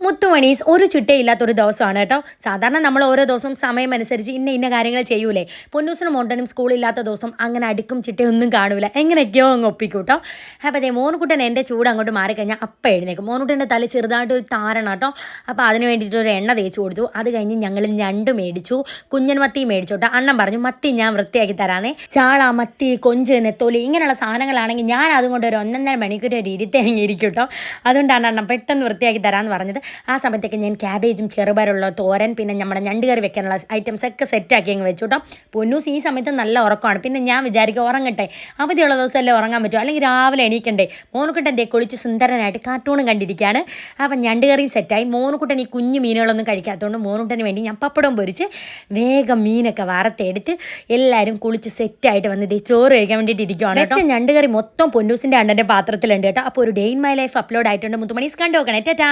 മുത്തുമണീസ് ഒരു ചിട്ടയില്ലാത്തൊരു ദിവസമാണ് കേട്ടോ. സാധാരണ നമ്മൾ ഓരോ ദിവസം സമയം അനുസരിച്ച് ഇന്ന കാര്യങ്ങൾ ചെയ്യൂലേ. പൊന്നൂസിനും മോണ്ടനും സ്കൂളില്ലാത്ത ദിവസം അങ്ങനെ അടുക്കും ചിട്ടയൊന്നും കാണൂല, എങ്ങനെയൊക്കെയോ അങ്ങ് ഒപ്പിക്കും കേട്ടോ. അപ്പോൾ അതേ മോനുകുട്ടൻ എൻ്റെ ചൂട് അങ്ങോട്ട് മാറിക്കഴിഞ്ഞാൽ അപ്പം എഴുന്നേക്കും. മോനുകുട്ടൻ്റെ തല ചെറുതായിട്ട് ഒരു താരണം കേട്ടോ. അപ്പോൾ അതിന് വേണ്ടിയിട്ട് ഒരു എണ്ണ തേച്ച് കൊടുത്തു. അത് കഴിഞ്ഞ് ഞങ്ങൾ ഞണ്ട് മേടിച്ചു, കുഞ്ഞൻ മത്തി മേടിച്ചു കേട്ടോ. അണ്ണൻ പറഞ്ഞു മത്തി ഞാൻ വൃത്തിയാക്കി തരാന്നേ. ചാള, മത്തി, കൊഞ്ച്, നെത്തോലി ഇങ്ങനെയുള്ള സാധനങ്ങളാണെങ്കിൽ ഞാൻ അതുകൊണ്ട് ഒരു 1.5 മണിക്കൂർ ഒരു ഇരുത്തേങ്ങിയിരിക്കും കേട്ടോ. അതുകൊണ്ടാണ് അണ്ണൻ പെട്ടെന്ന് വൃത്തിയാക്കി തരാമെന്ന് പറഞ്ഞത്. ആ സമയത്തേക്ക് ഞാൻ ക്യാബേജും ചെറുപയറുള്ള തോരൻ പിന്നെ നമ്മുടെ ഞണ്ട് കറി വെക്കാനുള്ള ഐറ്റംസ് ഒക്കെ സെറ്റാക്കി അങ്ങ് വെച്ചു കേട്ടോ. പൊന്നൂസ് ഈ സമയത്ത് നല്ല ഉറക്കമാണ്. പിന്നെ ഞാൻ വിചാരിക്കും ഉറങ്ങട്ടെ, അവധിയുള്ള ദിവസമല്ലേ ഉറങ്ങാൻ പറ്റുമോ, അല്ലെങ്കിൽ രാവിലെ എണീക്കണ്ടേ. മോനുകുട്ടൻ എന്തേ കുളിച്ച് സുന്ദരനായിട്ട് കാർട്ടൂണും കണ്ടിരിക്കുകയാണ്. അപ്പം ഞണ്ട് കറിയും സെറ്റായി. മോനുകുട്ടൻ ഈ കുഞ്ഞു മീനുകളൊന്നും കഴിക്കാത്തതുകൊണ്ട് മോനുകുട്ടന് വേണ്ടി ഞാൻ പപ്പടം പൊരിച്ച് വേഗം മീനൊക്കെ വറുത്തെടുത്ത് എല്ലാവരും കുളിച്ച് സെറ്റായിട്ട് വന്ന് ഇതേ ചോറ് കഴിക്കാൻ വേണ്ടിയിട്ട് ഇരിക്കുകയാണ് കേട്ടോ. ഞണ്ട് കറി മൊത്തം പൊന്നൂസിൻ്റെ അണ്ണൻ്റെ പാത്രത്തിലുണ്ട് കേട്ടോ. അപ്പോൾ ഒരു day in my life upload ആയിട്ടുണ്ട്. മുത്തുമണീസ് കണ്ടു നോക്കണേ. ടാറ്റാ.